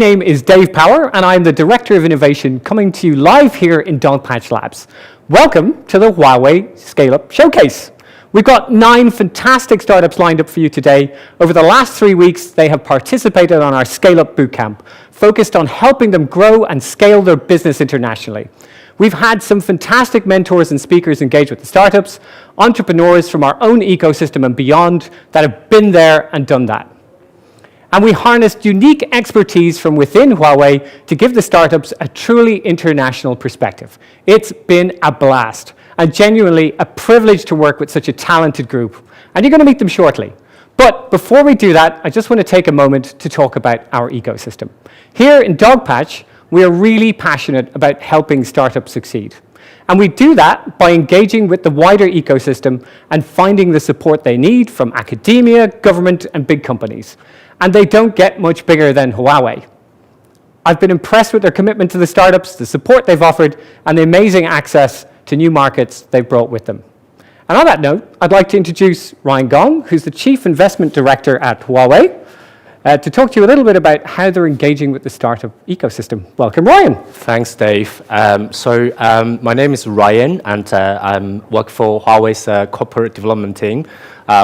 My name is Dave Power, and I'm the Director of Innovation coming to you live here in Dogpatch Labs. Welcome to the Huawei Scale-Up Showcase. We've got 9 fantastic startups lined up for you today. Over the last 3 weeks, they have participated on our Scale-Up Bootcamp, focused on helping them grow and scale their business internationally. We've had some fantastic mentors and speakers engage with the startups, entrepreneurs from our own ecosystem and beyond that have been there and done that. And we harnessed unique expertise from within Huawei to give the startups a truly international perspective. It's been a blast, and genuinely a privilege to work with such a talented group. And you're going to meet them shortly. But before we do that, I just want to take a moment to talk about our ecosystem. Here in Dogpatch, we are really passionate about helping startups succeed. And we do that by engaging with the wider ecosystem and finding the support they need from academia, government, and big companies. And they don't get much bigger than Huawei. I've been impressed with their commitment to the startups, the support they've offered, and the amazing access to new markets they've brought with them. And on that note, I'd like to introduce Ryan Gong, who's the Chief Investment Director at Huawei, to talk to you a little bit about how they're engaging with the startup ecosystem. Welcome, Ryan. Thanks, Dave. My name is Ryan, and I work for Huawei's corporate development team.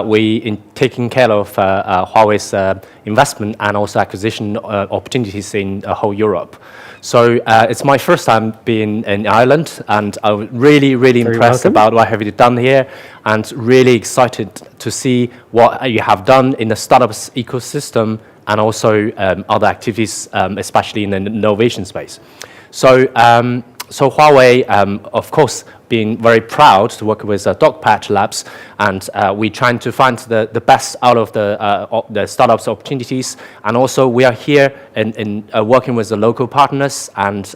We taking care of Huawei's investment and also acquisition opportunities in whole Europe. So it's my first time being in Ireland, and I'm really impressed about what have you done here, and really excited to see what you have done in the startups ecosystem and also other activities, especially in the innovation space. So Huawei, of course, being very proud to work with Dogpatch Labs, and we're trying to find the best out of the startups opportunities, and also we are here in working with the local partners and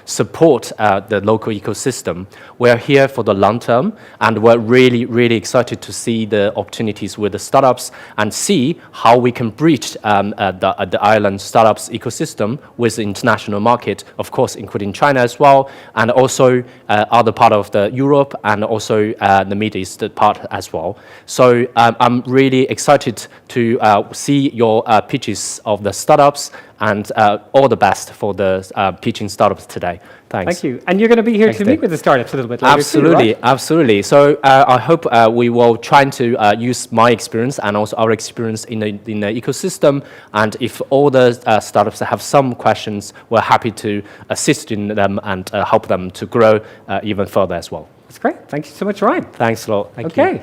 support the local ecosystem. We're here for the long term, and we're really excited to see the opportunities with the startups and see how we can bridge the Ireland startups ecosystem with the international market, of course, including China as well, and also other part of the Europe and also the Middle East part as well. So I'm really excited to see your pitches of the startups, and all the best for the pitching startups today. Thanks. Thank you. And you're going to be here to meet with the startups a little bit later Absolutely, too, right? Absolutely. So I hope we will try to use my experience and also our experience in the ecosystem. And if all the startups have some questions, we're happy to assist in them and help them to grow even further as well. That's great. Thank you so much, Ryan. Thanks a lot. Thank you. Okay.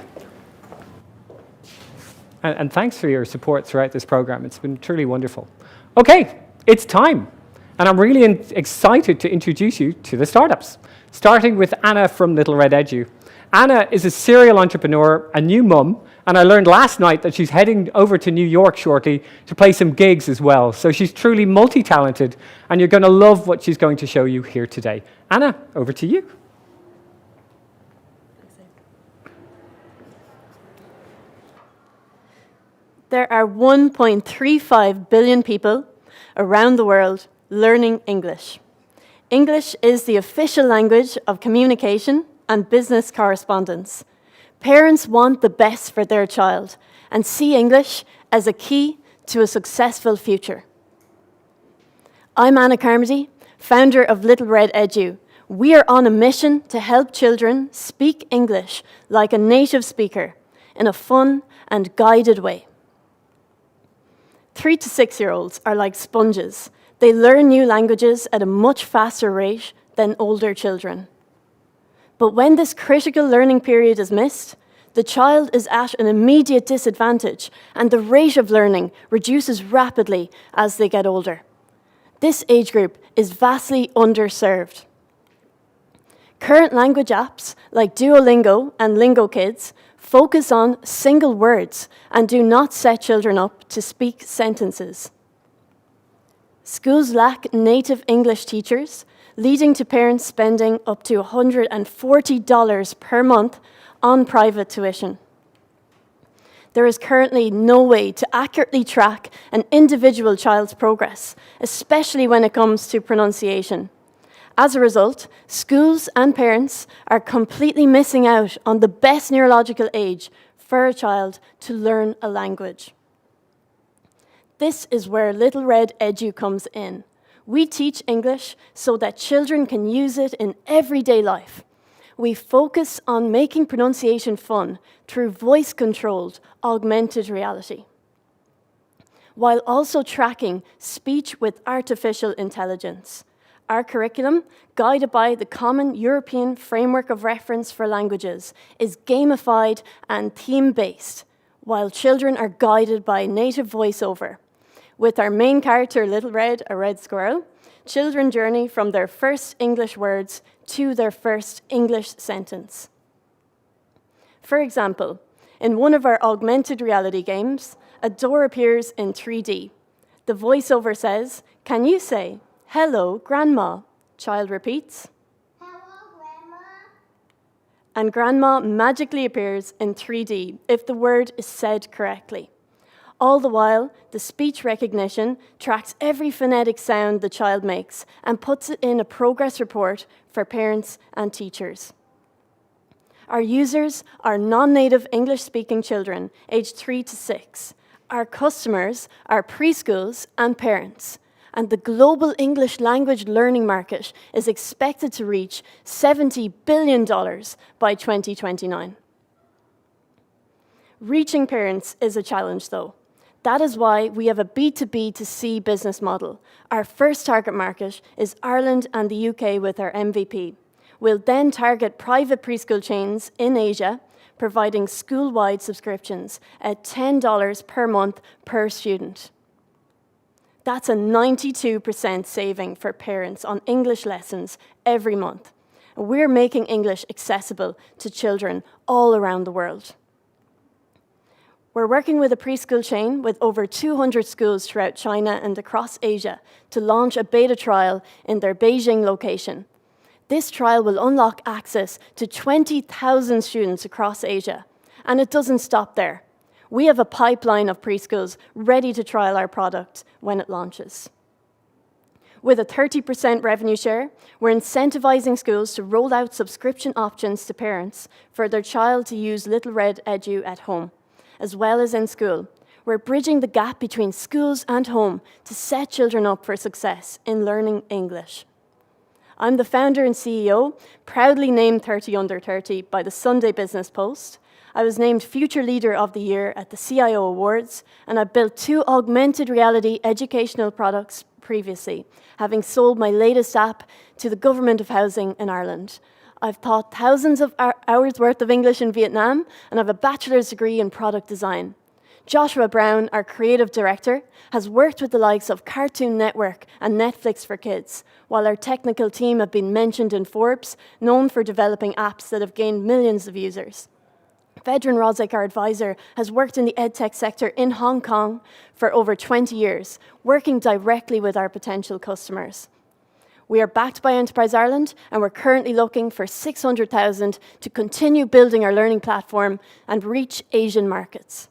And thanks for your support throughout this program. It's been truly wonderful. Okay, it's time. And I'm really excited to introduce you to the startups, starting with Anna from Little Red Edu. Anna is a serial entrepreneur, a new mum, and I learned last night that she's heading over to New York shortly to play some gigs as well. So she's truly multi-talented, and you're going to love what she's going to show you here today. Anna, over to you. There are 1.35 billion people around the world learning English. English is the official language of communication and business correspondence. Parents want the best for their child and see English as a key to a successful future. I'm Anna Carmody, founder of Little Red Edu. We are on a mission to help children speak English like a native speaker in a fun and guided way. 3 to 6-year-olds are like sponges. They learn new languages at a much faster rate than older children. But when this critical learning period is missed, the child is at an immediate disadvantage, and the rate of learning reduces rapidly as they get older. This age group is vastly underserved. Current language apps like Duolingo and Lingo Kids focus on single words and do not set children up to speak sentences. Schools lack native English teachers, leading to parents spending up to $140 per month on private tuition. There is currently no way to accurately track an individual child's progress, especially when it comes to pronunciation. As a result, schools and parents are completely missing out on the best neurological age for a child to learn a language. This is where Little Red Edu comes in. We teach English so that children can use it in everyday life. We focus on making pronunciation fun through voice-controlled augmented reality, while also tracking speech with artificial intelligence. Our curriculum, guided by the Common European Framework of Reference for Languages, is gamified and theme-based, while children are guided by native voiceover. With our main character, Little Red, a red squirrel, children journey from their first English words to their first English sentence. For example, in one of our augmented reality games, a door appears in 3D. The voiceover says, "Can you say, 'Hello, Grandma'?" Child repeats. "Hello, Grandma." And Grandma magically appears in 3D if the word is said correctly. All the while, the speech recognition tracks every phonetic sound the child makes and puts it in a progress report for parents and teachers. Our users are non-native English-speaking children aged 3 to 6. Our customers are preschools and parents. And the global English language learning market is expected to reach $70 billion by 2029. Reaching parents is a challenge, though. That is why we have a B2B2C business model. Our first target market is Ireland and the UK with our MVP. We'll then target private preschool chains in Asia, providing school-wide subscriptions at $10 per month per student. That's a 92% saving for parents on English lessons every month. We're making English accessible to children all around the world. We're working with a preschool chain with over 200 schools throughout China and across Asia to launch a beta trial in their Beijing location. This trial will unlock access to 20,000 students across Asia. And it doesn't stop there. We have a pipeline of preschools ready to trial our product when it launches. With a 30% revenue share, we're incentivizing schools to roll out subscription options to parents for their child to use Little Red Edu at home, as well as in school. We're bridging the gap between schools and home to set children up for success in learning English. I'm the founder and CEO, proudly named 30 Under 30 by the Sunday Business Post. I was named Future Leader of the Year at the CIO Awards, and I've built 2 augmented reality educational products previously, having sold my latest app to the Government of Housing in Ireland. I've taught thousands of hours worth of English in Vietnam, and I have a bachelor's degree in product design. Joshua Brown, our creative director, has worked with the likes of Cartoon Network and Netflix for Kids, while our technical team have been mentioned in Forbes, known for developing apps that have gained millions of users. Vedran Rozic, our advisor, has worked in the edtech sector in Hong Kong for over 20 years, working directly with our potential customers. We are backed by Enterprise Ireland, and we're currently looking for 600,000 to continue building our learning platform and reach Asian markets.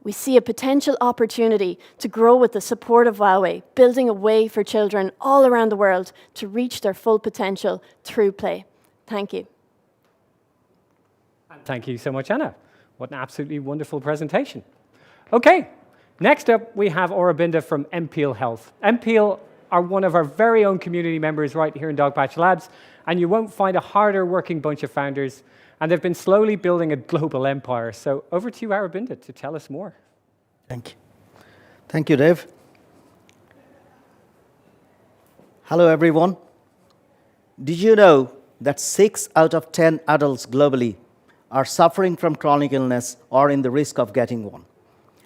We see a potential opportunity to grow with the support of Huawei, building a way for children all around the world to reach their full potential through play. Thank you. Thank you so much, Anna. What an absolutely wonderful presentation. Okay, next up we have Aurobindo from MPL Health. MPL are one of our very own community members right here in Dogpatch Labs, and you won't find a harder working bunch of founders, and they've been slowly building a global empire. So over to you, Aurobindo, to tell us more. Thank you. Thank you, Dave. Hello, everyone. Did you know that 6 out of 10 adults globally are suffering from chronic illness or in the risk of getting one?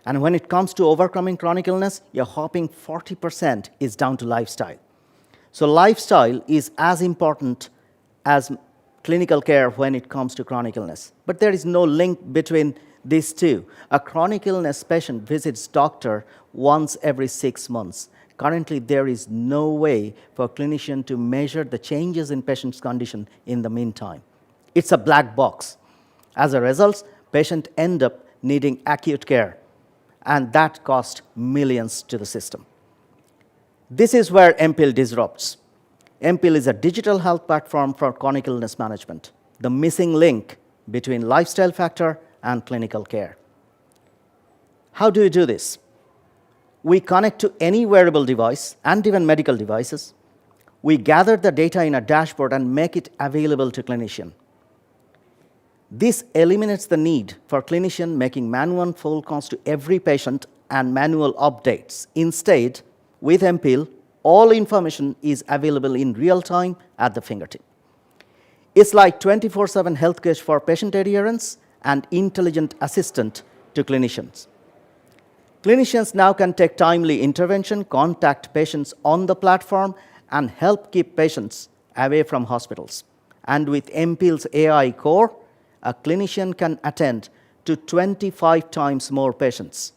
And when it comes to overcoming chronic illness, a whopping 40% is down to lifestyle. So lifestyle is as important as clinical care when it comes to chronic illness. But there is no link between these two. A chronic illness patient visits doctor once every 6 months. Currently, there is no way for a clinician to measure the changes in patient's condition in the meantime. It's a black box. As a result, patients end up needing acute care, and that costs millions to the system. This is where MPL disrupts. MPL is a digital health platform for chronic illness management, the missing link between lifestyle factor and clinical care. How do you do this? We connect to any wearable device and even medical devices. We gather the data in a dashboard and make it available to clinician. This eliminates the need for clinician making manual phone calls to every patient and manual updates. Instead, with MPL, all information is available in real time at the fingertip. It's like 24/7 healthcare for patient adherence and intelligent assistant to clinicians. Clinicians now can take timely intervention, contact patients on the platform, and help keep patients away from hospitals. And with MPL's AI core, a clinician can attend to 25 times more patients.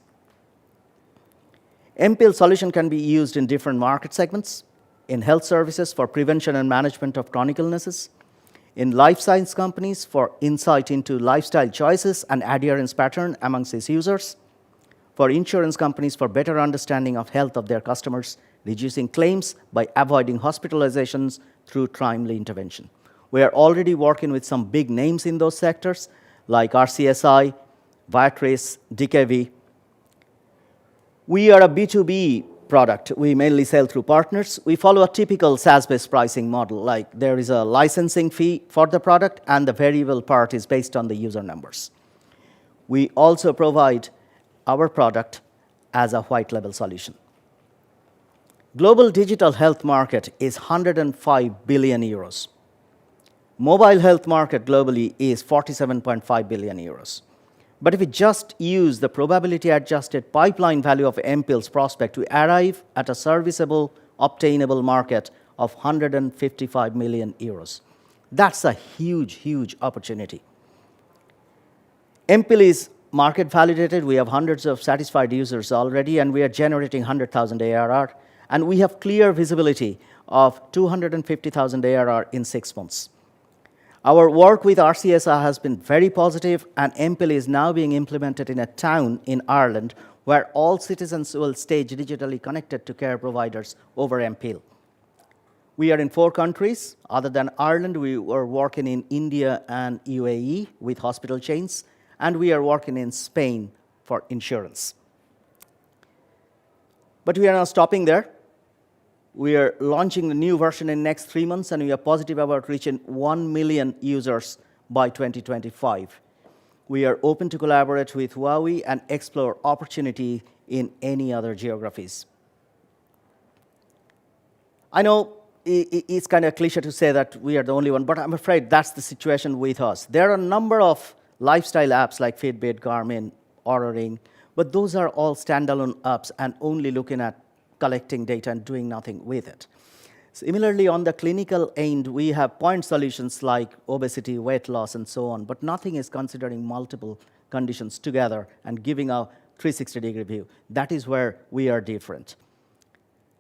MPL solution can be used in different market segments, in health services for prevention and management of chronic illnesses, in life science companies for insight into lifestyle choices and adherence pattern amongst its users, for insurance companies for better understanding of health of their customers, reducing claims by avoiding hospitalizations through timely intervention. We are already working with some big names in those sectors, like RCSI, Viatris, DKV. We are a B2B product. We mainly sell through partners. We follow a typical SaaS-based pricing model, like there is a licensing fee for the product, and the variable part is based on the user numbers. We also provide our product as a white-label solution. Global digital health market is 105 billion euros. Mobile health market globally is 47.5 billion euros. But if we just use the probability-adjusted pipeline value of MPL's prospect, we arrive at a serviceable, obtainable market of 155 million euros. That's a huge, huge opportunity. MPL is market validated. We have hundreds of satisfied users already, and we are generating 100,000 ARR. And we have clear visibility of 250,000 ARR in 6 months. Our work with RCSI has been very positive, and MPL is now being implemented in a town in Ireland where all citizens will stay digitally connected to care providers over MPL. We are in 4 countries. Other than Ireland, we are working in India and UAE with hospital chains, and we are working in Spain for insurance. But we are not stopping there. We are launching a new version in the next 3 months, and we are positive about reaching 1 million users by 2025. We are open to collaborate with Huawei and explore opportunity in any other geographies. I know it's kind of cliche to say that we are the only one, but I'm afraid that's the situation with us. There are a number of lifestyle apps like Fitbit, Garmin, Oura Ring, but those are all standalone apps and only looking at collecting data and doing nothing with it. Similarly, on the clinical end, we have point solutions like obesity, weight loss, and so on, but nothing is considering multiple conditions together and giving a 360-degree view. That is where we are different.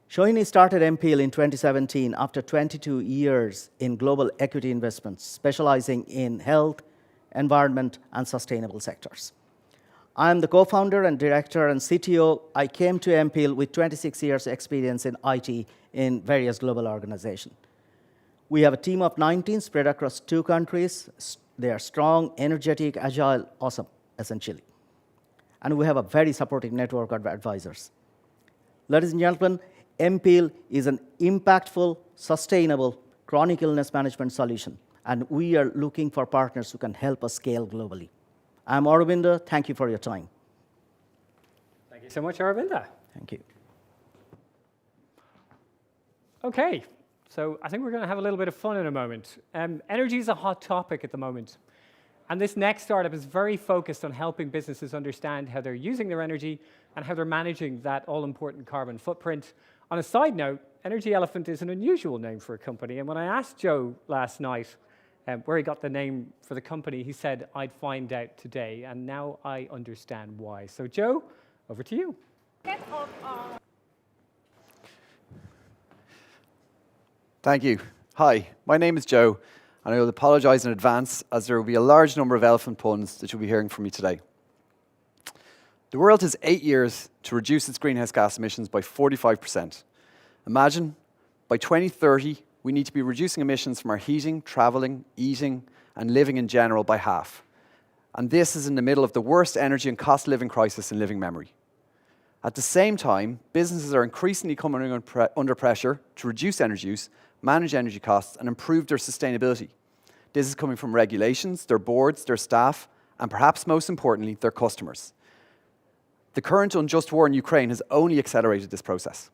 Shohini started MPL in 2017 after 22 years in global equity investments, specializing in health, environment, and sustainable sectors. I am the co-founder and director and CTO. I came to MPL with 26 years experience in IT in various global organizations. We have a team of 19 spread across 2 countries. They are strong, energetic, agile, awesome, essentially. And we have a very supportive network of advisors. Ladies and gentlemen, MPL is an impactful, sustainable chronic illness management solution, and we are looking for partners who can help us scale globally. I'm Aravinda. Thank you for your time. Thank you so much, Aravinda. Thank you. Okay, so I think we're going to have a little bit of fun in a moment. Energy is a hot topic at the moment. And this next startup is very focused on helping businesses understand how they're using their energy and how they're managing that all-important carbon footprint. On a side note, Energy Elephant is an unusual name for a company. And when I asked Joe last night where he got the name for the company, he said, I'd find out today. And now I understand why. So Joe, over to you. Thank you. Hi, my name is Joe, and I will apologize in advance as there will be a large number of elephant puns that you'll be hearing from me today. The world has 8 years to reduce its greenhouse gas emissions by 45%. Imagine, by 2030, we need to be reducing emissions from our heating, traveling, eating, and living in general by half. And this is in the middle of the worst energy and cost of living crisis in living memory. At the same time, businesses are increasingly coming under pressure to reduce energy use, manage energy costs, and improve their sustainability. This is coming from regulations, their boards, their staff, and perhaps most importantly, their customers. The current unjust war in Ukraine has only accelerated this process.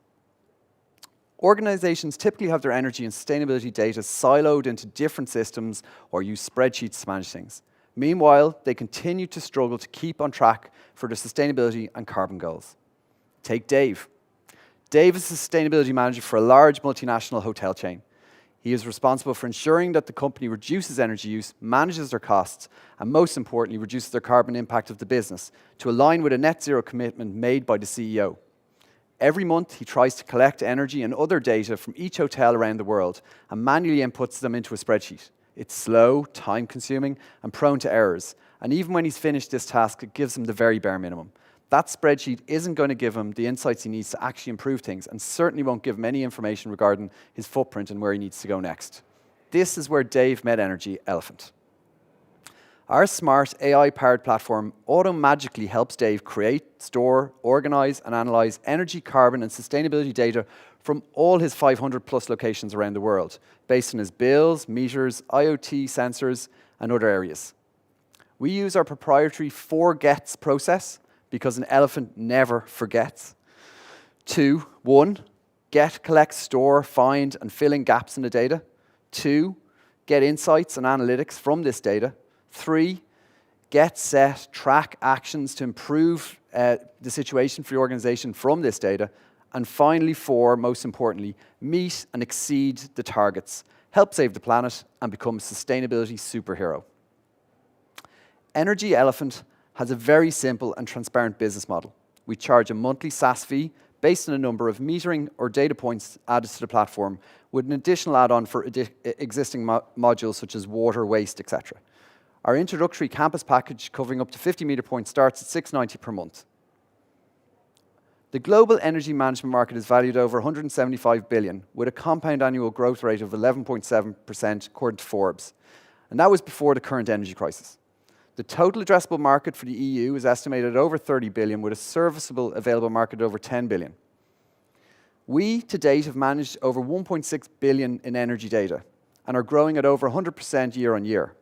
Organizations typically have their energy and sustainability data siloed into different systems or use spreadsheets to manage things. Meanwhile, they continue to struggle to keep on track for their sustainability and carbon goals. Take Dave. Dave is a sustainability manager for a large multinational hotel chain. He is responsible for ensuring that the company reduces energy use, manages their costs, and most importantly, reduces their carbon impact of the business to align with a net zero commitment made by the CEO. Every month, he tries to collect energy and other data from each hotel around the world and manually inputs them into a spreadsheet. It's slow, time-consuming, and prone to errors. And even when he's finished this task, it gives him the very bare minimum. That spreadsheet isn't going to give him the insights he needs to actually improve things, and certainly won't give him any information regarding his footprint and where he needs to go next. This is where Dave met Energy Elephant. Our smart AI-powered platform auto-magically helps Dave create, store, organize, and analyze energy, carbon, and sustainability data from all his 500+ locations around the world, based on his bills, meters, IoT sensors, and other areas. We use our proprietary 4-gets process because an elephant never forgets. 2, 1, get, collect, store, find, and fill in gaps in the data. 2, get insights and analytics from this data. 3, get, set, track actions to improve the situation for the organization from this data. And finally, 4, most importantly, meet and exceed the targets, help save the planet, and become a sustainability superhero. Energy Elephant has a very simple and transparent business model. We charge a monthly SaaS fee based on a number of metering or data points added to the platform, with an additional add-on for existing modules such as water, waste, etc. Our introductory campus package covering up to 50 meter points starts at $690 per month. The global energy management market is valued over 175 billion, with a compound annual growth rate of 11.7% according to Forbes. And that was before the current energy crisis. The total addressable market for the EU is estimated at over 30 billion, with a serviceable available market of over 10 billion. We, to date, have managed over 1.6 billion in energy data and are growing at over 100% year on year.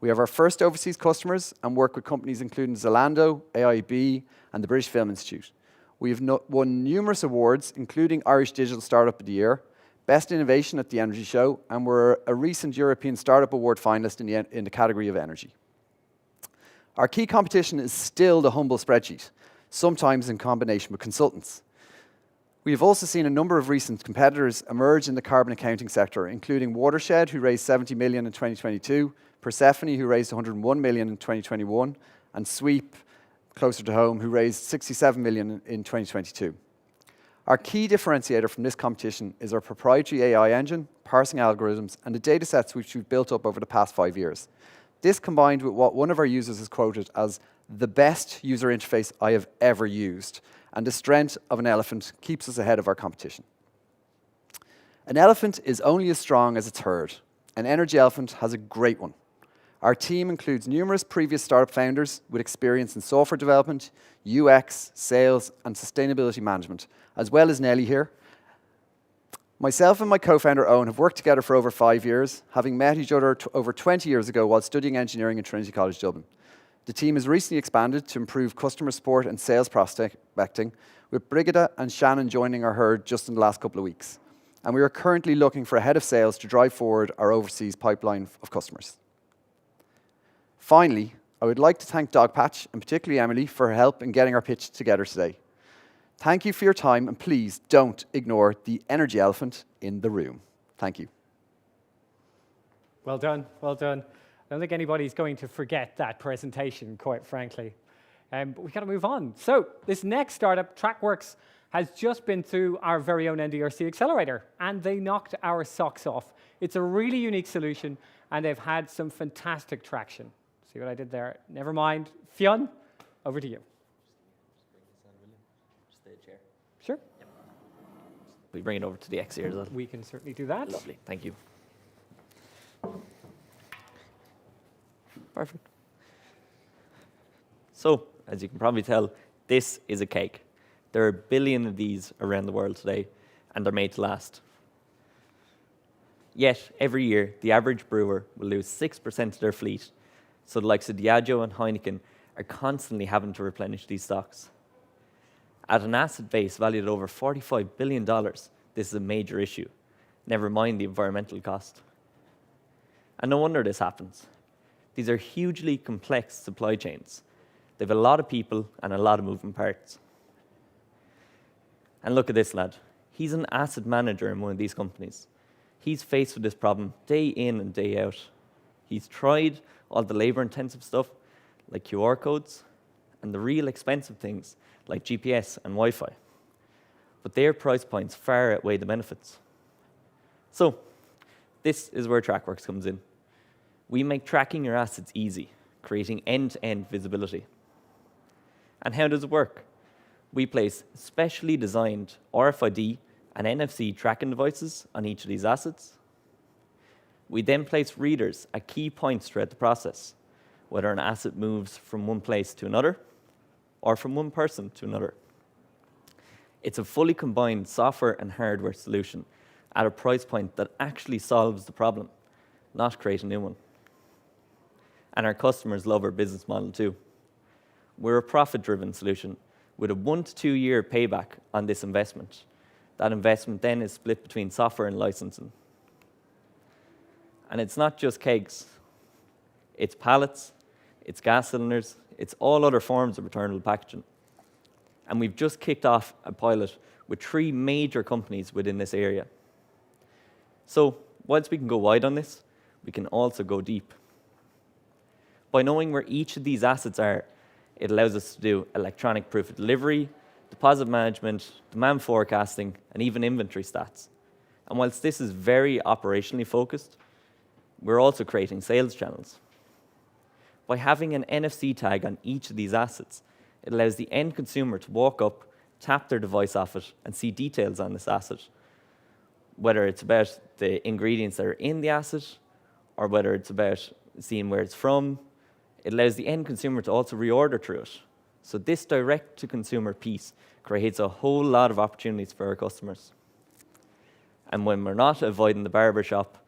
We have our first overseas customers and work with companies including Zalando, AIB, and the British Film Institute. We have won numerous awards, including Irish Digital Startup of the Year, Best Innovation at the Energy Show, and we're a recent European Startup Award finalist in the category of energy. Our key competition is still the humble spreadsheet, sometimes in combination with consultants. We have also seen a number of recent competitors emerge in the carbon accounting sector, including Watershed, who raised 70 million in 2022, Persephone, who raised 101 million in 2021, and Sweep, closer to home, who raised 67 million in 2022. Our key differentiator from this competition is our proprietary AI engine, parsing algorithms, and the data sets which we've built up over the past 5 years. This combined with what one of our users has quoted as the best user interface I have ever used, and the strength of an elephant keeps us ahead of our competition. An elephant is only as strong as its herd. An Energy Elephant has a great one. Our team includes numerous previous startup founders with experience in software development, UX, sales, and sustainability management, as well as Nelly here. Myself and my co-founder Owen have worked together for over 5 years, having met each other over 20 years ago while studying engineering at Trinity College Dublin. The team has recently expanded to improve customer support and sales prospecting, with Brigida and Shannon joining our herd just in the last couple of weeks. And we are currently looking for a head of sales to drive forward our overseas pipeline of customers. Finally, I would like to thank Dogpatch, and particularly Emily, for her help in getting our pitch together today. Thank you for your time, and please don't ignore the energy elephant in the room. Thank you. Well done, well done. I don't think anybody's going to forget that presentation, quite frankly. But we've got to move on. So this next startup, TrackWorks, has just been through our very own NDRC accelerator, and they knocked our socks off. It's a really unique solution, and they've had some fantastic traction. See what I did there? Never mind. Fionn, over to you. Sure. Yep. We bring it over to the X here as well. We can certainly do that. Lovely, thank you. Perfect. So, as you can probably tell, this is a cake. There are a billion of these around the world today, and they're made to last. Yet, every year, the average brewer will lose 6% of their fleet, so the likes of Diageo and Heineken are constantly having to replenish these stocks. At an asset base valued at over $45 billion, this is a major issue, never mind the environmental cost. And no wonder this happens. These are hugely complex supply chains. They have a lot of people and a lot of moving parts. And look at this lad. He's an asset manager in one of these companies. He's faced with this problem day in and day out. He's tried all the labor-intensive stuff, like QR codes, and the real expensive things, like GPS and Wi-Fi. But their price points far outweigh the benefits. So, this is where TrackWorks comes in. We make tracking your assets easy, creating end-to-end visibility. And how does it work? We place specially designed RFID and NFC tracking devices on each of these assets. We then place readers at key points throughout the process, whether an asset moves from one place to another or from one person to another. It's a fully combined software and hardware solution at a price point that actually solves the problem, not create a new one. And our customers love our business model too. We're a profit-driven solution with a 1 to 2 year payback on this investment. That investment then is split between software and licensing. And it's not just kegs. It's pallets, it's gas cylinders, it's all other forms of returnable packaging. And we've just kicked off a pilot with 3 major companies within this area. So, whilst we can go wide on this, we can also go deep. By knowing where each of these assets are, it allows us to do electronic proof of delivery, deposit management, demand forecasting, and even inventory stats. And whilst this is very operationally focused, we're also creating sales channels. By having an NFC tag on each of these assets, it allows the end consumer to walk up, tap their device off it, and see details on this asset, whether it's about the ingredients that are in the asset, or whether it's about seeing where it's from. It allows the end consumer to also reorder through it. So this direct-to-consumer piece creates a whole lot of opportunities for our customers. And when we're not avoiding the barbershop,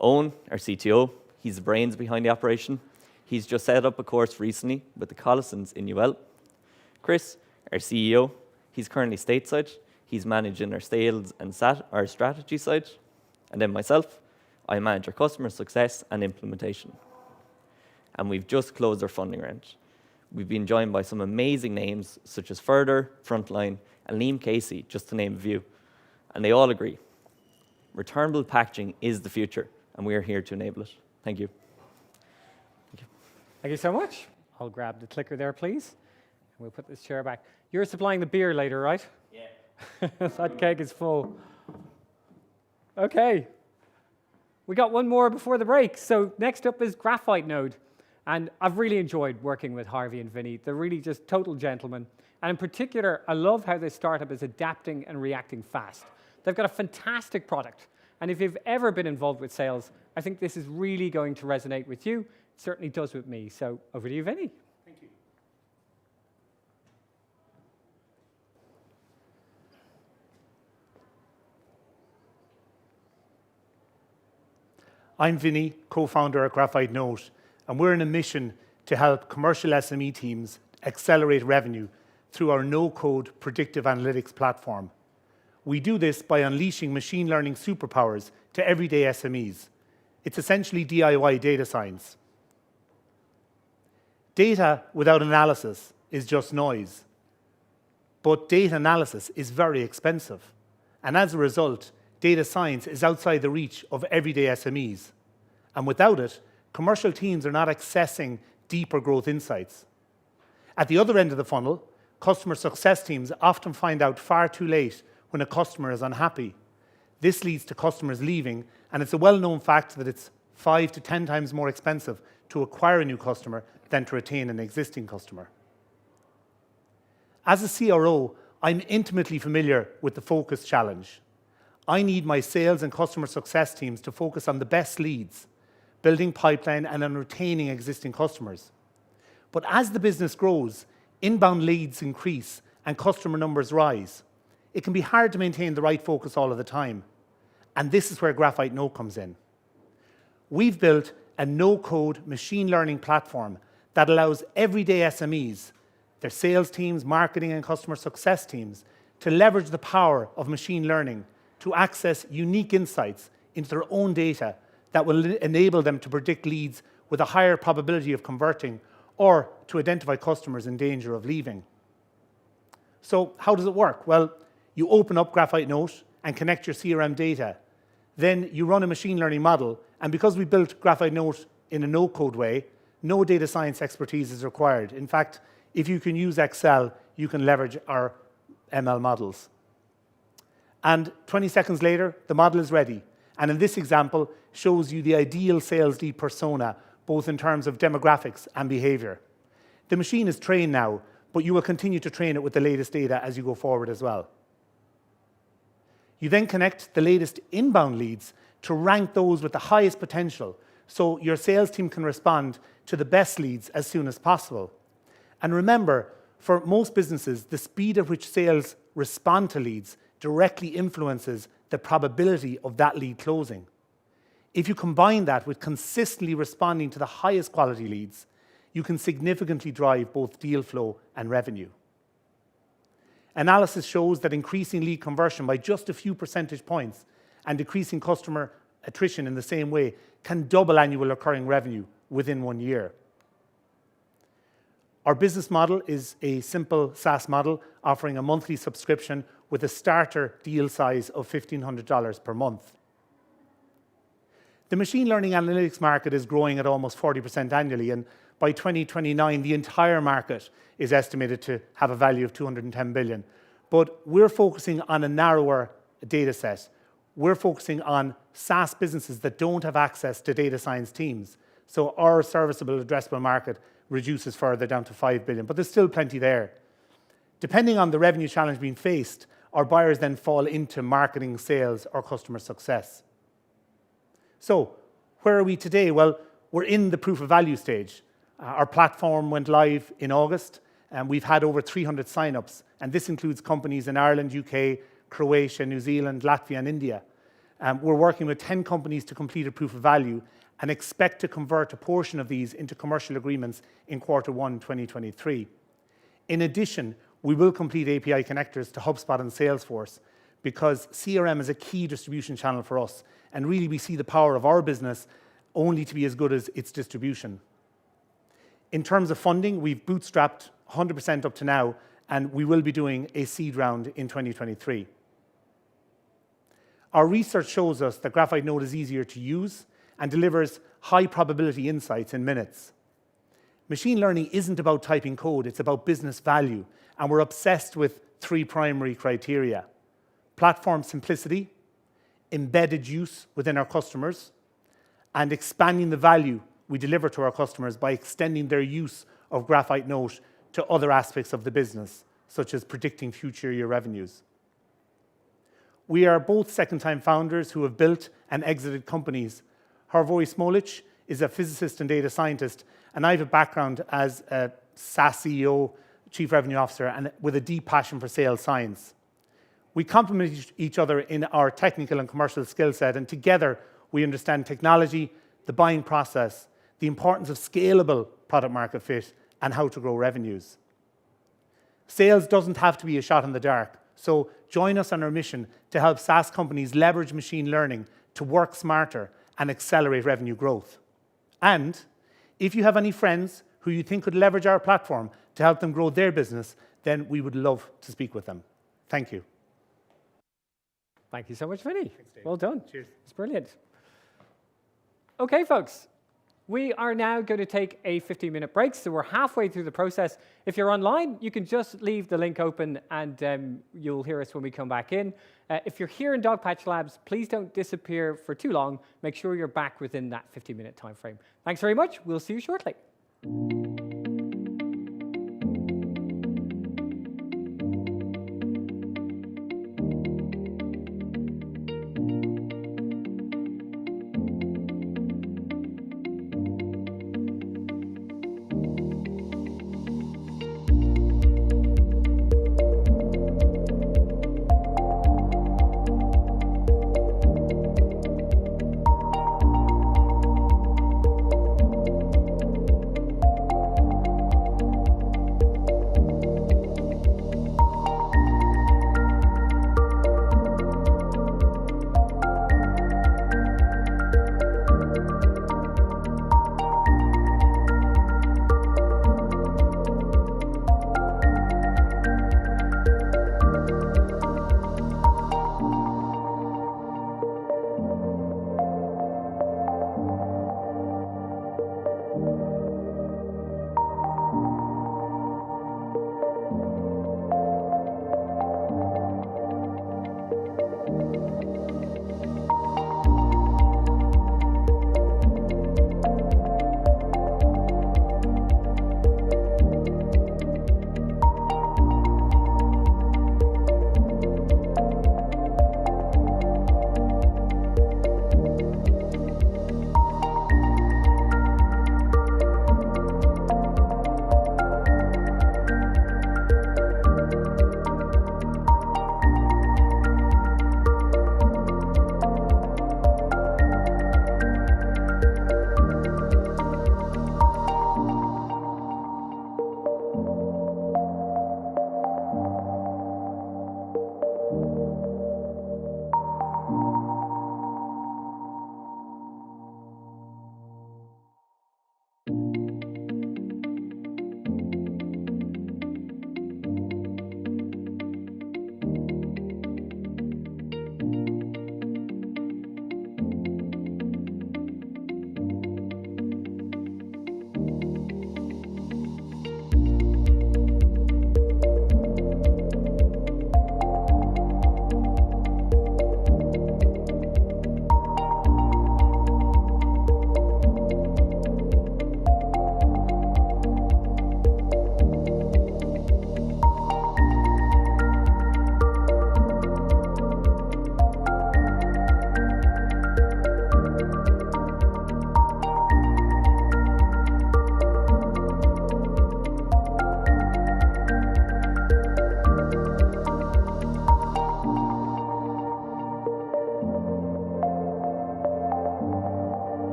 Owen, our CTO, he's the brains behind the operation. He's just set up a course recently with the Collisons in UL. Chris, our CEO, he's currently stateside. He's managing our sales and our strategy side. And then myself, I manage our customer success and implementation. And we've just closed our funding round. We've been joined by some amazing names such as Further, Frontline, and Liam Casey, just to name a few. And they all agree. Returnable packaging is the future, and we are here to enable it. Thank you. Thank you. Thank you so much. I'll grab the clicker there, please. And we'll put this chair back. You're supplying the beer later, right? Yeah. That keg is full. Okay. We got one more before the break. So next up is Graphite Note. And I've really enjoyed working with Harvey and Vinny. They're really just total gentlemen. And in particular, I love how this startup is adapting and reacting fast. They've got a fantastic product. And if you've ever been involved with sales, I think this is really going to resonate with you. It certainly does with me. So over to you, Vinny. Thank you. I'm Vinny, co-founder at Graphite Note, and we're on a mission to help commercial SME teams accelerate revenue through our no-code predictive analytics platform. We do this by unleashing machine learning superpowers to everyday SMEs. It's essentially DIY data science. Data without analysis is just noise. But data analysis is very expensive. And as a result, data science is outside the reach of everyday SMEs. And without it, commercial teams are not accessing deeper growth insights. At the other end of the funnel, customer success teams often find out far too late when a customer is unhappy. This leads to customers leaving, and it's a well-known fact that it's 5 to 10 times more expensive to acquire a new customer than to retain an existing customer. As a CRO, I'm intimately familiar with the focus challenge. I need my sales and customer success teams to focus on the best leads, building pipeline and on retaining existing customers. But as the business grows, inbound leads increase and customer numbers rise, it can be hard to maintain the right focus all of the time. And this is where Graphite Note comes in. We've built a no-code machine learning platform that allows everyday SMEs, their sales teams, marketing and customer success teams, to leverage the power of machine learning to access unique insights into their own data that will enable them to predict leads with a higher probability of converting or to identify customers in danger of leaving. So how does it work? Well, you open up Graphite Note and connect your CRM data. Then you run a machine learning model, and because we built Graphite Note in a no-code way, no data science expertise is required. In fact, if you can use Excel, you can leverage our ML models. And 20 seconds later, the model is ready. And in this example, shows you the ideal sales lead persona, both in terms of demographics and behavior. The machine is trained now, but you will continue to train it with the latest data as you go forward as well. You then connect the latest inbound leads to rank those with the highest potential, so your sales team can respond to the best leads as soon as possible. And remember, for most businesses, the speed at which sales respond to leads directly influences the probability of that lead closing. If you combine that with consistently responding to the highest quality leads, you can significantly drive both deal flow and revenue. Analysis shows that increasing lead conversion by just a few percentage points and decreasing customer attrition in the same way can double annual recurring revenue within 1 year. Our business model is a simple SaaS model offering a monthly subscription with a starter deal size of $1,500 per month. The machine learning analytics market is growing at almost 40% annually, and by 2029, the entire market is estimated to have a value of $210 billion. But we're focusing on a narrower data set. We're focusing on SaaS businesses that don't have access to data science teams. So our serviceable addressable market reduces further down to $5 billion, but there's still plenty there. Depending on the revenue challenge being faced, our buyers then fall into marketing, sales, or customer success. So where are we today? Well, we're in the proof of value stage. Our platform went live in August, and we've had over 300 signups, and this includes companies in Ireland, UK, Croatia, New Zealand, Latvia, and India. We're working with 10 companies to complete a proof of value and expect to convert a portion of these into commercial agreements in Q1 2023. In addition, we will complete API connectors to HubSpot and Salesforce because CRM is a key distribution channel for us, and really we see the power of our business only to be as good as its distribution. In terms of funding, we've bootstrapped 100% up to now, and we will be doing a seed round in 2023. Our research shows us that Graphite Note is easier to use and delivers high probability insights in minutes. Machine learning isn't about typing code, it's about business value, and we're obsessed with 3 primary criteria: platform simplicity, embedded use within our customers, and expanding the value we deliver to our customers by extending their use of Graphite Note to other aspects of the business, such as predicting future year revenues. We are both second-time founders who have built and exited companies. Huawei Smolich is a physicist and data scientist, and I have a background as a SaaS CEO, Chief Revenue Officer, and with a deep passion for sales science. We complement each other in our technical and commercial skill set, and together we understand technology, the buying process, the importance of scalable product market fit, and how to grow revenues. Sales doesn't have to be a shot in the dark, so join us on our mission to help SaaS companies leverage machine learning to work smarter and accelerate revenue growth. And if you have any friends who you think could leverage our platform to help them grow their business, then we would love to speak with them. Thank you. Thank you so much, Vinny. Well done. Cheers. It's brilliant. Okay, folks. We are now going to take a 15-minute break, so we're halfway through the process. If you're online, you can just leave the link open and you'll hear us when we come back in. If you're here in Dogpatch Labs, please don't disappear for too long. Make sure you're back within that 15-minute time frame. Thanks very much. We'll see you shortly.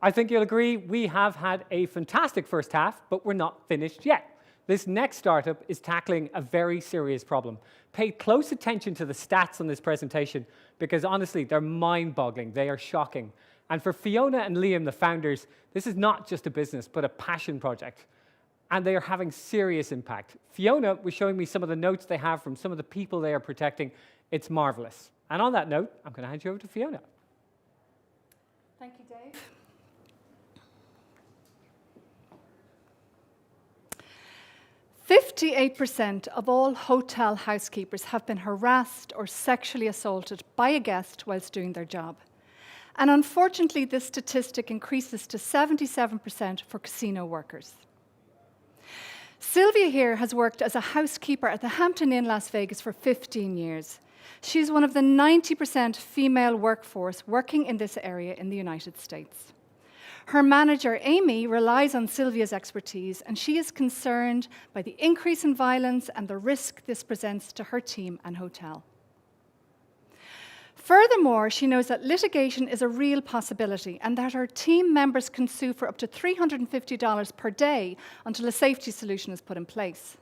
I think you'll agree we have had a fantastic first half, but we're not finished yet. This next startup is tackling a very serious problem. Pay close attention to the stats on this presentation because honestly, they're mind-boggling, they are shocking. And for Fiona and Liam, the founders, this is not just a business, but a passion project. And they are having serious impact. Fiona was showing me some of the notes they have from some of the people they are protecting. It's marvelous. And on that note, I'm going to hand you over to Fiona. Thank you, Dave. 58% of all hotel housekeepers have been harassed or sexually assaulted by a guest whilst doing their job. And unfortunately, this statistic increases to 77% for casino workers. Sylvia here has worked as a housekeeper at the Hampton Inn, Las Vegas for 15 years. She's one of the 90% female workforce working in this area in the United States. Her manager, Amy, relies on Sylvia's expertise, and she is concerned by the increase in violence and the risk this presents to her team and hotel. Furthermore, she knows that litigation is a real possibility and that her team members can sue for up to $350 per day until a safety solution is put in place.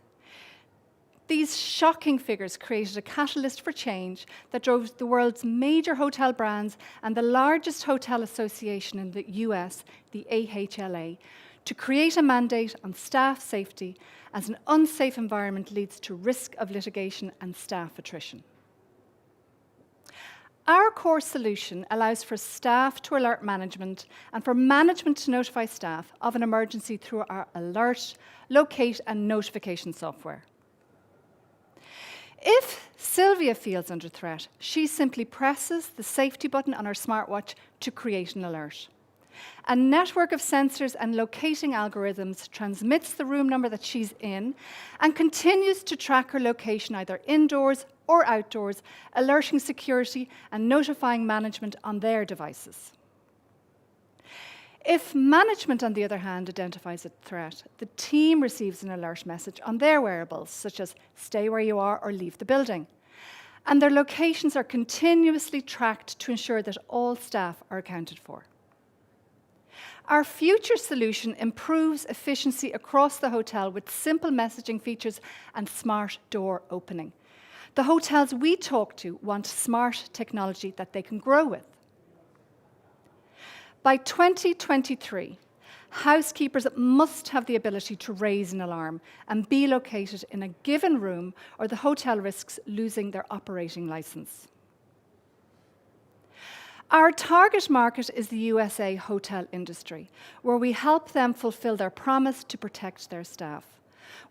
These shocking figures created a catalyst for change that drove the world's major hotel brands and the largest hotel association in the US, the AHLA, to create a mandate on staff safety as an unsafe environment leads to risk of litigation and staff attrition. Our core solution allows for staff to alert management and for management to notify staff of an emergency through our alert, locate, and notification software. If Sylvia feels under threat, she simply presses the safety button on her smartwatch to create an alert. A network of sensors and locating algorithms transmits the room number that she's in and continues to track her location either indoors or outdoors, alerting security and notifying management on their devices. If management, on the other hand, identifies a threat, the team receives an alert message on their wearables, such as stay where you are or leave the building. And their locations are continuously tracked to ensure that all staff are accounted for. Our future solution improves efficiency across the hotel with simple messaging features and smart door opening. The hotels we talk to want smart technology that they can grow with. By 2023, housekeepers must have the ability to raise an alarm and be located in a given room, or the hotel risks losing their operating license. Our target market is the USA hotel industry, where we help them fulfill their promise to protect their staff.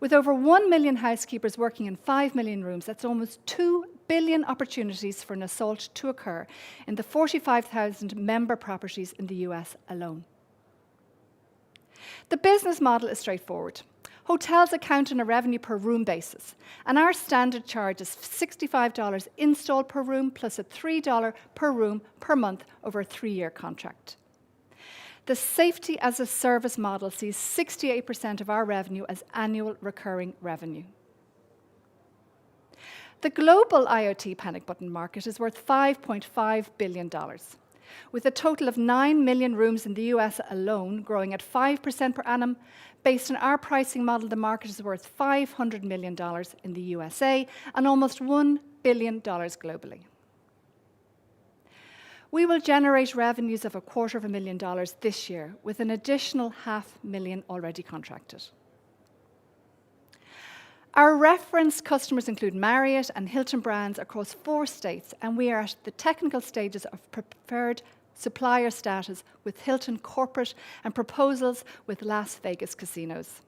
With over 1 million housekeepers working in 5 million rooms, that's almost 2 billion opportunities for an assault to occur in the 45,000 member properties in the US alone. The business model is straightforward. Hotels account on a revenue per room basis, and our standard charge is $65 install per room plus a $3 per room per month over a 3-year contract. The safety as a service model sees 68% of our revenue as annual recurring revenue. The global IoT panic button market is worth $5.5 billion, with a total of 9 million rooms in the US alone, growing at 5% per annum. Based on our pricing model, the market is worth $500 million in the USA and almost $1 billion globally. We will generate revenues of $250,000 this year, with an additional $500,000 already contracted. Our reference customers include Marriott and Hilton brands across 4 states, and we are at the technical stages of preferred supplier status with Hilton Corporate and proposals with Las Vegas casinos.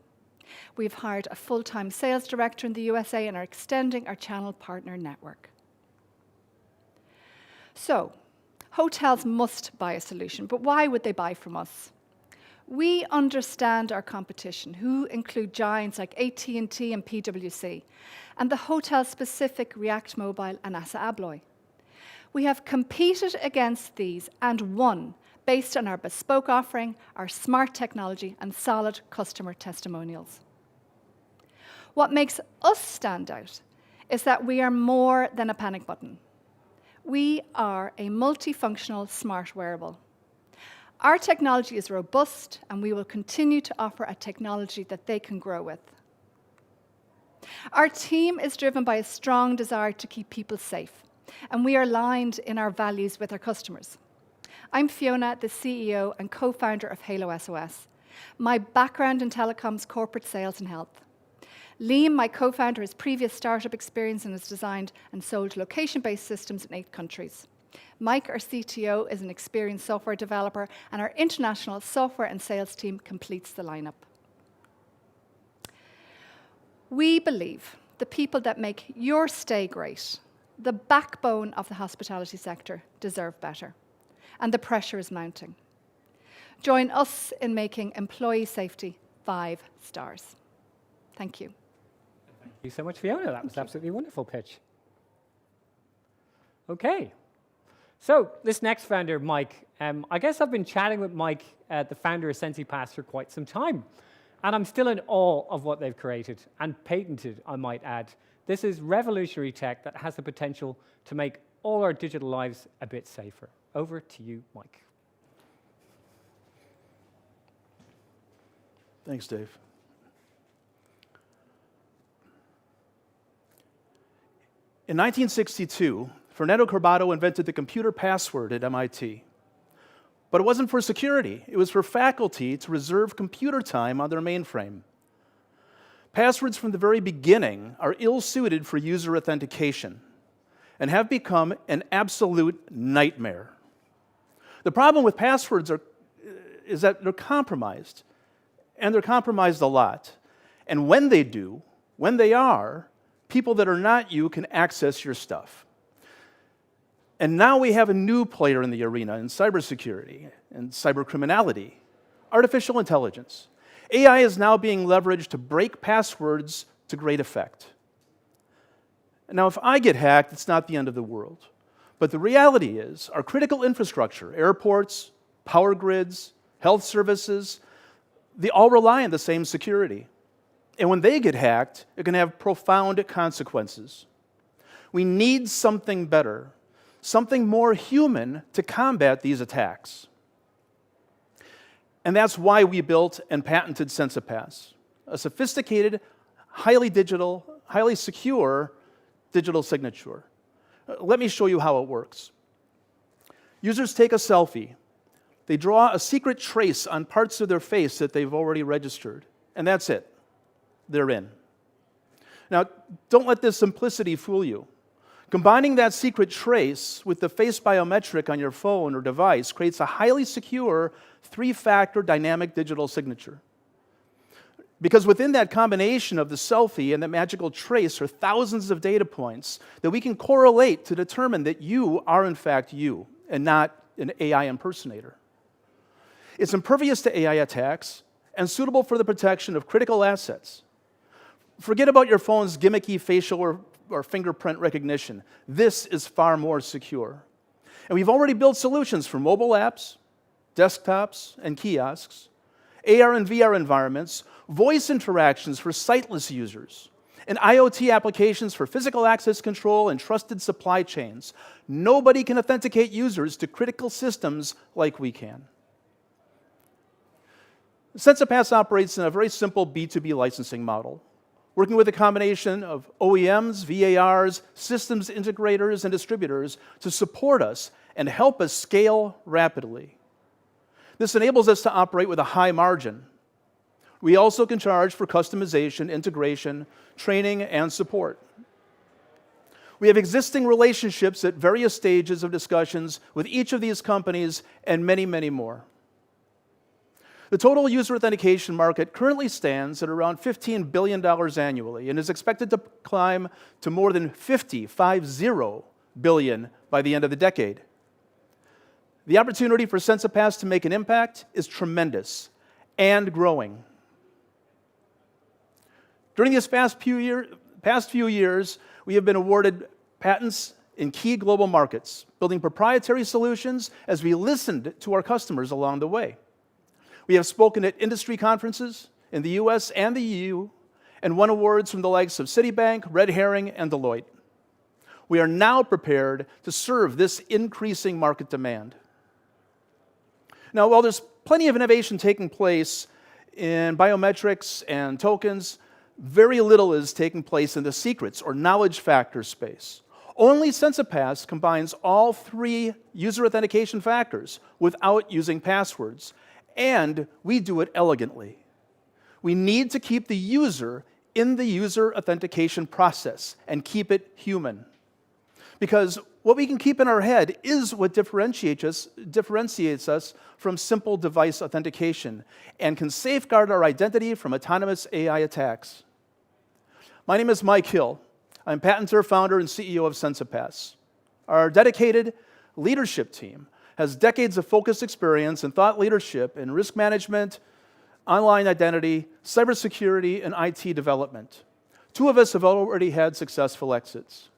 We've hired a full-time sales director in the USA and are extending our channel partner network. So, hotels must buy a solution, but why would they buy from us? We understand our competition, who include giants like AT&T and PwC, and the hotel-specific React Mobile and Assa Abloy. We have competed against these and won based on our bespoke offering, our smart technology, and solid customer testimonials. What makes us stand out is that we are more than a panic button. We are a multifunctional smart wearable. Our technology is robust, and we will continue to offer a technology that they can grow with. Our team is driven by a strong desire to keep people safe, and we are aligned in our values with our customers. I'm Fiona, the CEO and co-founder of Halo SOS. My background in telecoms, corporate sales, and health. Liam, my co-founder, has previous startup experience and has designed and sold location-based systems in 8 countries. Mike, our CTO, is an experienced software developer, and our international software and sales team completes the lineup. We believe the people that make your stay great, the backbone of the hospitality sector, deserve better, and the pressure is mounting. Join us in making employee safety 5 stars. Thank you. Thank you so much, Fiona. That was absolutely a wonderful pitch. Okay. So this next founder, Mike, I guess I've been chatting with Mike, the founder of Sensopass, for quite some time. And I'm still in awe of what they've created and patented, I might add. This is revolutionary tech that has the potential to make all our digital lives a bit safer. Over to you, Mike. Thanks, Dave. In 1962, Fernando Corbato invented the computer password at MIT. But it wasn't for security. It was for faculty to reserve computer time on their mainframe. Passwords from the very beginning are ill-suited for user authentication and have become an absolute nightmare. The problem with passwords is that they're compromised, and they're compromised a lot. And when they are, people that are not you can access your stuff. And now we have a new player in the arena in cybersecurity and cybercriminality, artificial intelligence. AI is now being leveraged to break passwords to great effect. Now, if I get hacked, it's not the end of the world. But the reality is, our critical infrastructure, airports, power grids, health services, they all rely on the same security. And when they get hacked, it can have profound consequences. We need something better, something more human to combat these attacks. And that's why we built and patented Sensopass, a sophisticated, highly digital, highly secure digital signature. Let me show you how it works. Users take a selfie. They draw a secret trace on parts of their face that they've already registered, and that's it. They're in. Now, don't let this simplicity fool you. Combining that secret trace with the face biometric on your phone or device creates a highly secure 3-factor dynamic digital signature. Because within that combination of the selfie and the magical trace are thousands of data points that we can correlate to determine that you are in fact you and not an AI impersonator. It's impervious to AI attacks and suitable for the protection of critical assets. Forget about your phone's gimmicky facial or fingerprint recognition. This is far more secure. And we've already built solutions for mobile apps, desktops, and kiosks, AR and VR environments, voice interactions for sightless users, and IoT applications for physical access control and trusted supply chains. Nobody can authenticate users to critical systems like we can. Sensopass operates in a very simple B2B licensing model, working with a combination of OEMs, VARs, systems integrators, and distributors to support us and help us scale rapidly. This enables us to operate with a high margin. We also can charge for customization, integration, training, and support. We have existing relationships at various stages of discussions with each of these companies and many, many more. The total user authentication market currently stands at around $15 billion annually and is expected to climb to more than $50 billion by the end of the decade. The opportunity for Sensopass to make an impact is tremendous and growing. During these past few years, we have been awarded patents in key global markets, building proprietary solutions as we listened to our customers along the way. We have spoken at industry conferences in the US and the EU and won awards from the likes of Citibank, Red Herring, and Deloitte. We are now prepared to serve this increasing market demand. Now, while there's plenty of innovation taking place in biometrics and tokens, very little is taking place in the secrets or knowledge factor space. Only Sensopass combines all three user authentication factors without using passwords, and we do it elegantly. We need to keep the user in the user authentication process and keep it human. Because what we can keep in our head is what differentiates us from simple device authentication and can safeguard our identity from autonomous AI attacks. My name is Mike Hill. I'm patenteur, founder, and CEO of Sensopass. Our dedicated leadership team has decades of focused experience in thought leadership in risk management, online identity, cybersecurity, and IT development. Two of us have already had successful exits.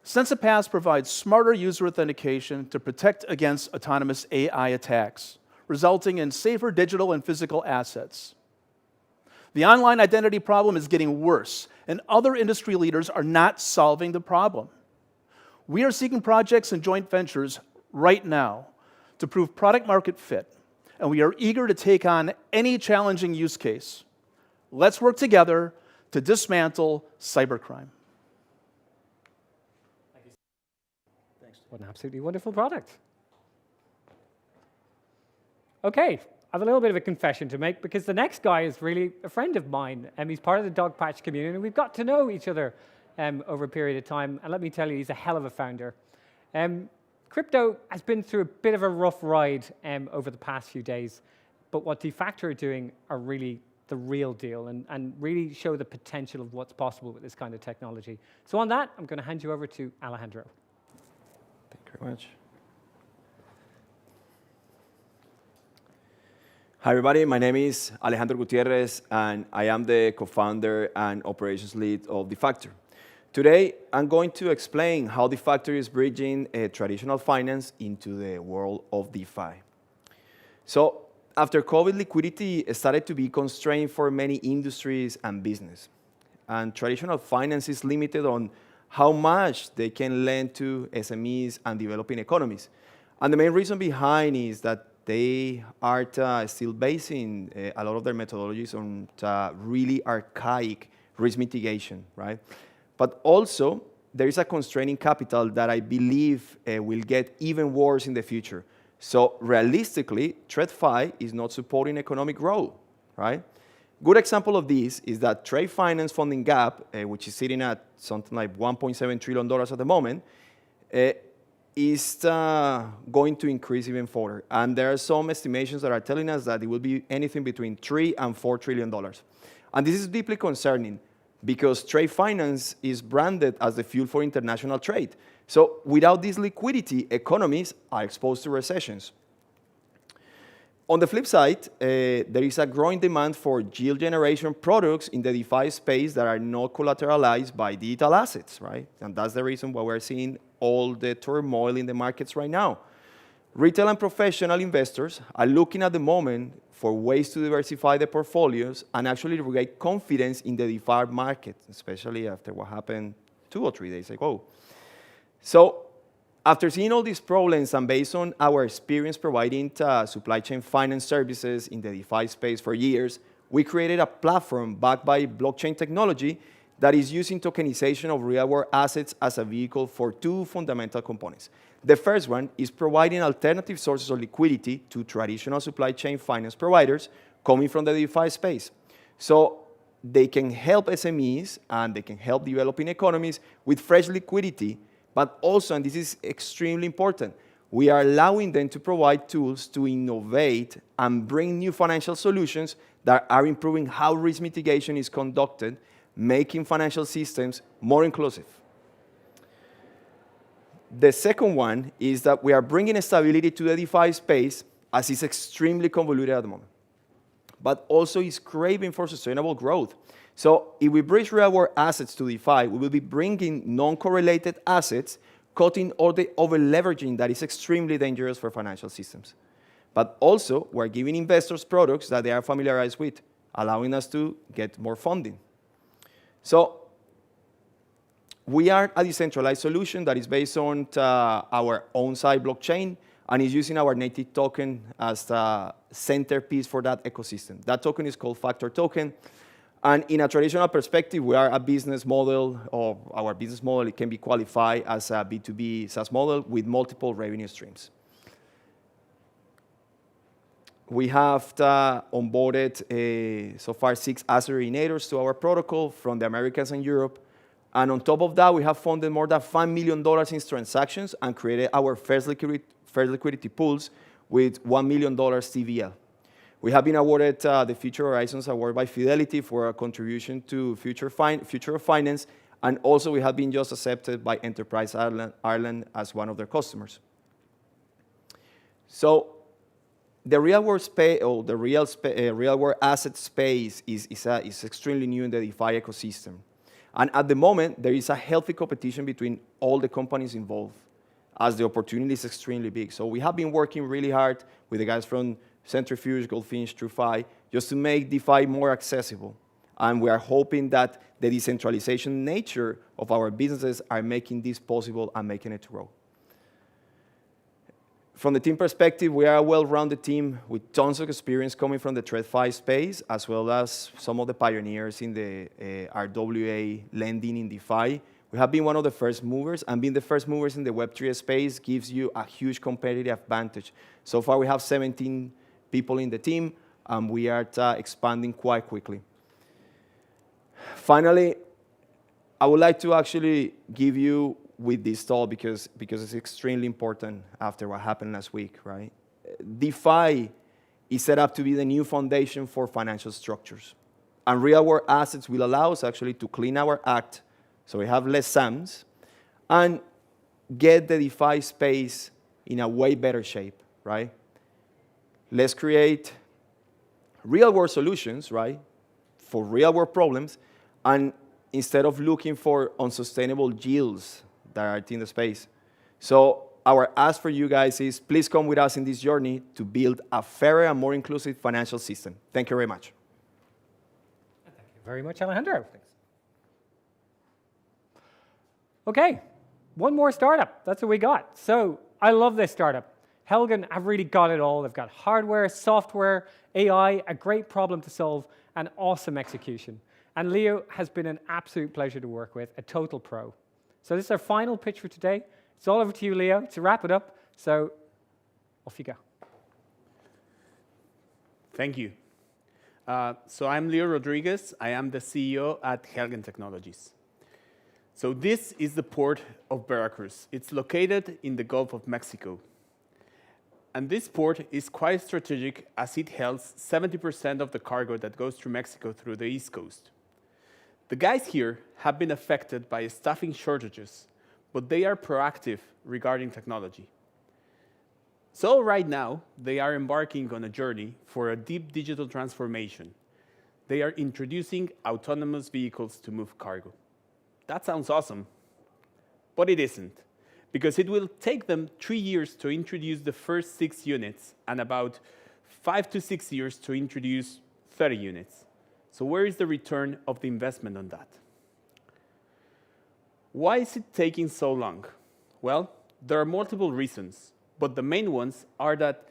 Sensopass provides smarter user authentication to protect against autonomous AI attacks, resulting in safer digital and physical assets. The online identity problem is getting worse, and other industry leaders are not solving the problem. We are seeking projects and joint ventures right now to prove product market fit, and we are eager to take on any challenging use case. Let's work together to dismantle cybercrime. What an absolutely wonderful product. Okay, I have a little bit of a confession to make because the next guy is really a friend of mine. He's part of the dog patch community, and we've got to know each other over a period of time. And let me tell you, he's a hell of a founder. Crypto has been through a bit of a rough ride over the past few days, but what DeFacto are doing are really the real deal and really show the potential of what's possible with this kind of technology. So on that, I'm going to hand you over to Alejandro. Thank you very much. Hi, everybody. My name is Alejandro Gutierrez, and I am the co-founder and operations lead of DeFacto. Today, I'm going to explain how DeFacto is bridging traditional finance into the world of DeFi. So, after COVID, liquidity started to be constrained for many industries and business. And traditional finance is limited on how much they can lend to SMEs and developing economies. And the main reason behind is that they are still basing a lot of their methodologies on really archaic risk mitigation, right? But also, there is a constraint in capital that I believe will get even worse in the future. So realistically, TradFi is not supporting economic growth, right? Good example of this is that trade finance funding gap, which is sitting at something like $1.7 trillion at the moment, is going to increase even further. And there are some estimations that are telling us that it will be anything between $3 and $4 trillion. And this is deeply concerning because trade finance is branded as the fuel for international trade. So without this liquidity, economies are exposed to recessions. On the flip side, there is a growing demand for yield generation products in the DeFi space that are not collateralized by digital assets, right? And that's the reason why we're seeing all the turmoil in the markets right now. Retail and professional investors are looking at the moment for ways to diversify their portfolios and actually regain confidence in the DeFi market, especially after what happened 2 or 3 days ago. So, after seeing all these problems and based on our experience providing supply chain finance services in the DeFi space for years, we created a platform backed by blockchain technology that is using tokenization of real-world assets as a vehicle for 2 fundamental components. The first one is providing alternative sources of liquidity to traditional supply chain finance providers coming from the DeFi space. So they can help SMEs and they can help developing economies with fresh liquidity. But also, and this is extremely important, we are allowing them to provide tools to innovate and bring new financial solutions that are improving how risk mitigation is conducted, making financial systems more inclusive. The second one is that we are bringing stability to the DeFi space as it's extremely convoluted at the moment, but also is craving for sustainable growth. So if we bridge real-world assets to DeFi, we will be bringing non-correlated assets, cutting all the over-leveraging that is extremely dangerous for financial systems. But also, we're giving investors products that they are familiarized with, allowing us to get more funding. So we are a decentralized solution that is based on our own side blockchain, and is using our native token as the centerpiece for that ecosystem. That token is called Factor Token. And in a traditional perspective, we are a business model, or our business model, it can be qualified as a B2B SaaS model with multiple revenue streams. We have onboarded so far 6 asset originators to our protocol from the Americas and Europe. And on top of that, we have funded more than $5 million in transactions and created our first liquidity pools with $1 million TVL. We have been awarded the Future Horizons Award by Fidelity for our contribution to future of finance, and also we have been just accepted by Enterprise Ireland as one of their customers. So the real world space, or the real world asset space, is extremely new in the DeFi ecosystem. And at the moment, there is a healthy competition between all the companies involved, as the opportunity is extremely big. So we have been working really hard with the guys from Centrifuge, Goldfinch, TrueFi, just to make DeFi more accessible. And we are hoping that the decentralization nature of our businesses are making this possible and making it grow. From the team perspective, we are a well-rounded team with tons of experience coming from the TradFi space, as well as some of the pioneers in the RWA lending in DeFi. We have been one of the first movers, and being the first movers in the Web3 space gives you a huge competitive advantage. So far, we have 17 people in the team, and we are expanding quite quickly. Finally, I would like to actually give you with this talk because it's extremely important after what happened last week, right? DeFi is set up to be the new foundation for financial structures. And real-world assets will allow us actually to clean our act, so we have less SAMs, and get the DeFi space in a way better shape, right? Let's create real-world solutions, right, for real-world problems, and instead of looking for unsustainable yields that are in the space. So our ask for you guys is, please come with us in this journey to build a fairer and more inclusive financial system. Thank you very much. Thank you very much, Alejandro. Thanks. Okay, one more startup. That's what we got. So I love this startup. Helgen have really got it all. They've got hardware, software, AI, a great problem to solve, and awesome execution. And Leo has been an absolute pleasure to work with, a total pro. So this is our final pitch for today. It's all over to you, Leo, to wrap it up. So off you go. Thank you. So I'm Leo Rodriguez. I am the CEO at Helgen Technologies. So this is the port of Veracruz. It's located in the Gulf of Mexico. And this port is quite strategic as it holds 70% of the cargo that goes through Mexico through the East Coast. The guys here have been affected by staffing shortages, but they are proactive regarding technology. So right now, they are embarking on a journey for a deep digital transformation. They are introducing autonomous vehicles to move cargo. That sounds awesome, but it isn't, because it will take them 3 years to introduce the first 6 units and about 5 to 6 years to introduce 30 units. So where is the return of the investment on that? Why is it taking so long? Well, there are multiple reasons, but the main ones are that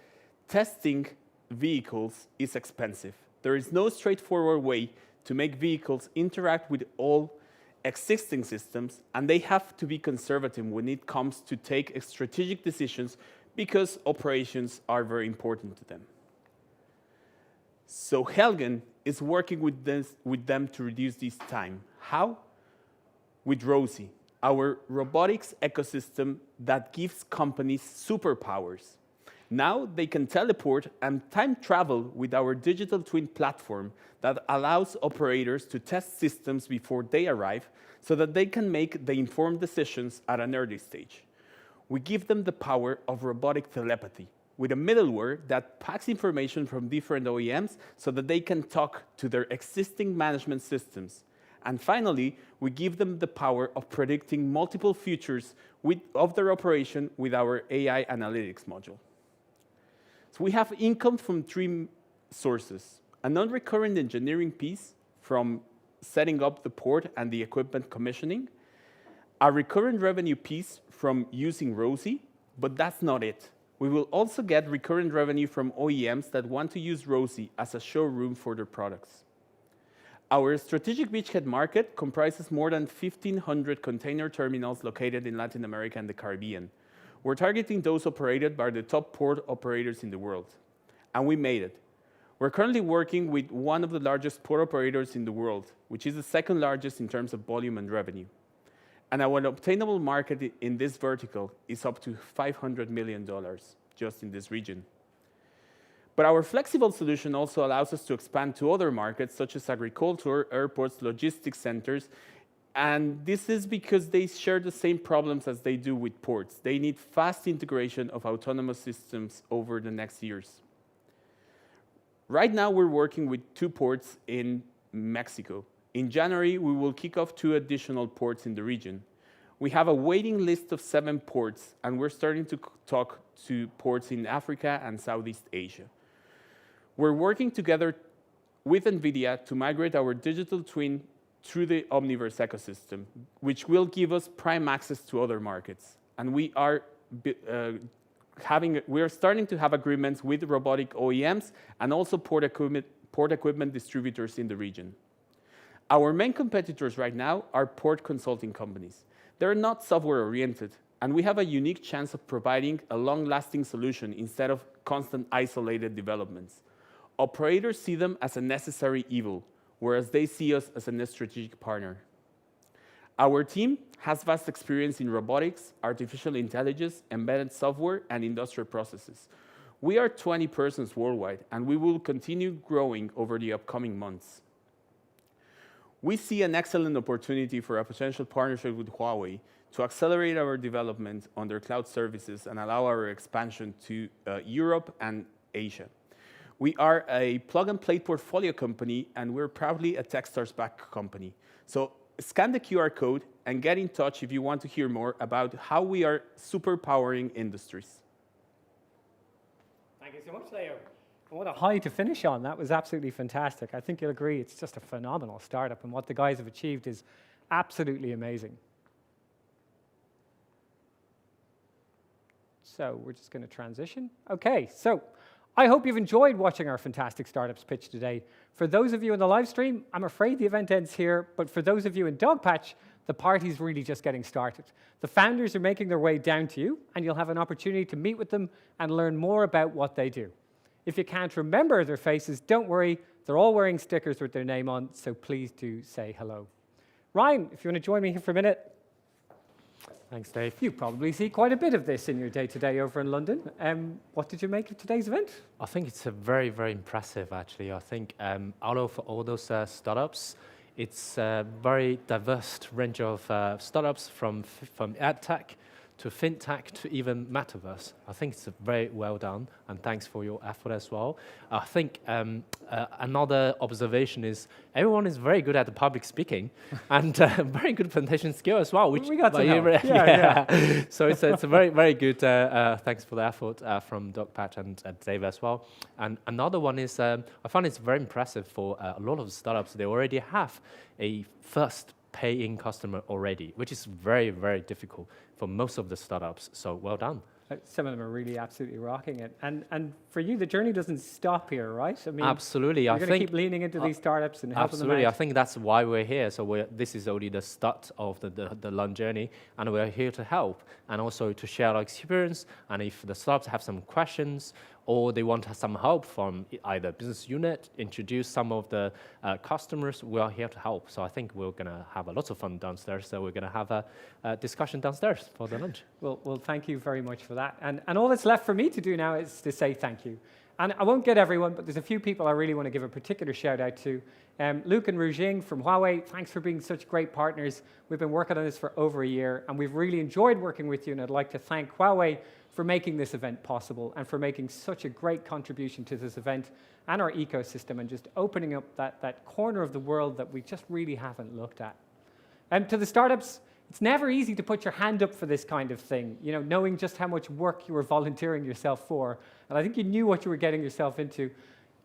testing vehicles is expensive. There is no straightforward way to make vehicles interact with all existing systems, and they have to be conservative when it comes to take strategic decisions because operations are very important to them. So Helgen is working with them to reduce this time. How? With Rosie, our robotics ecosystem that gives companies superpowers. Now they can teleport and time travel with our digital twin platform that allows operators to test systems before they arrive so that they can make the informed decisions at an early stage. We give them the power of robotic telepathy with a middleware that packs information from different OEMs so that they can talk to their existing management systems. And finally, we give them the power of predicting multiple futures of their operation with our AI analytics module. So we have income from 3 sources: a non-recurring engineering piece from setting up the port and the equipment commissioning, a recurrent revenue piece from using Rosie, but that's not it. We will also get recurrent revenue from OEMs that want to use Rosie as a showroom for their products. Our strategic beachhead market comprises more than 1,500 container terminals located in Latin America and the Caribbean. We're targeting those operated by the top port operators in the world. And we made it. We're currently working with one of the largest port operators in the world, which is the second largest in terms of volume and revenue. And our obtainable market in this vertical is up to $500 million just in this region. But our flexible solution also allows us to expand to other markets, such as agriculture, airports, logistics centers, and this is because they share the same problems as they do with ports. They need fast integration of autonomous systems over the next years. Right now, we're working with 2 ports in Mexico. In January, we will kick off 2 additional ports in the region. We have a waiting list of 7 ports, and we're starting to talk to ports in Africa and Southeast Asia. We're working together with NVIDIA to migrate our digital twin through the Omniverse ecosystem, which will give us prime access to other markets. And we are starting to have agreements with robotic OEMs and also port equipment distributors in the region. Our main competitors right now are port consulting companies. They're not software-oriented, and we have a unique chance of providing a long-lasting solution instead of constant isolated developments. Operators see them as a necessary evil, whereas they see us as a strategic partner. Our team has vast experience in robotics, artificial intelligence, embedded software, and industrial processes. We are 20 persons worldwide, and we will continue growing over the upcoming months. We see an excellent opportunity for a potential partnership with Huawei to accelerate our development on their cloud services and allow our expansion to Europe and Asia. We are a plug-and-play portfolio company, and we're proudly a Techstars-backed company. So scan the QR code and get in touch if you want to hear more about how we are superpowering industries. Thank you so much, Leo. And what a high to finish on. That was absolutely fantastic. I think you'll agree it's just a phenomenal startup, and what the guys have achieved is absolutely amazing. So we're just going to transition. Okay, so I hope you've enjoyed watching our fantastic startups pitch today. For those of you in the live stream, I'm afraid the event ends here, but for those of you in Dogpatch, the party's really just getting started. The founders are making their way down to you, and you'll have an opportunity to meet with them and learn more about what they do. If you can't remember their faces, don't worry, they're all wearing stickers with their name on, so please do say hello. Ryan, if you want to join me here for a minute. Thanks, Dave. You probably see quite a bit of this in your day-to-day over in London. What did you make of today's event? I think it's very, very impressive, actually. I think out of all those startups, it's a very diverse range of startups from AdTech to FinTech to even Metaverse. I think it's very well done, and thanks for your effort as well. I think another observation is everyone is very good at the public speaking and very good presentation skill as well. Which we got some help. Yeah. So it's a very, very good, thanks for the effort from Dogpatch and Dave as well. And another one is, I find it's very impressive for a lot of startups. They already have a first paying customer already, which is very, very difficult for most of the startups. So well done. Some of them are really absolutely rocking it. And for you, the journey doesn't stop here, right? I mean, absolutely. You're going to keep leaning into these startups and helping them out. Absolutely. I think that's why we're here. So this is only the start of the long journey, and we're here to help and also to share our experience. And if the startups have some questions or they want some help from either business unit, introduce some of the customers, we are here to help. So I think we're going to have lots of fun downstairs. So we're going to have a discussion downstairs for the lunch. Well, thank you very much for that. And all that's left for me to do now is to say thank you. And I won't get everyone, but there's a few people I really want to give a particular shout out to. Luke and Rujing from Huawei, thanks for being such great partners. We've been working on this for over a year, and we've really enjoyed working with you, and I'd like to thank Huawei for making this event possible and for making such a great contribution to this event and our ecosystem and just opening up that corner of the world that we just really haven't looked at. And to the startups, it's never easy to put your hand up for this kind of thing, you know, knowing just how much work you were volunteering yourself for. And I think you knew what you were getting yourself into.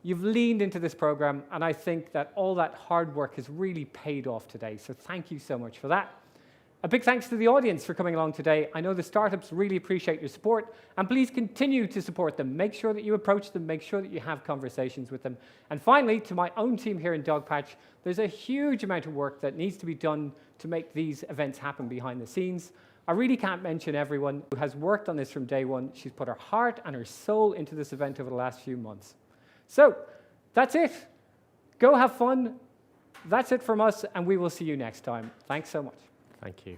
You've leaned into this program, and I think that all that hard work has really paid off today. So thank you so much for that. A big thanks to the audience for coming along today. I know the startups really appreciate your support, and please continue to support them. Make sure that you approach them, make sure that you have conversations with them. And finally, to my own team here in Dogpatch, there's a huge amount of work that needs to be done to make these events happen behind the scenes. I really can't mention everyone who has worked on this from day one. She's put her heart and her soul into this event over the last few months. So that's it. Go have fun. That's it from us, and we will see you next time. Thanks so much. Thank you.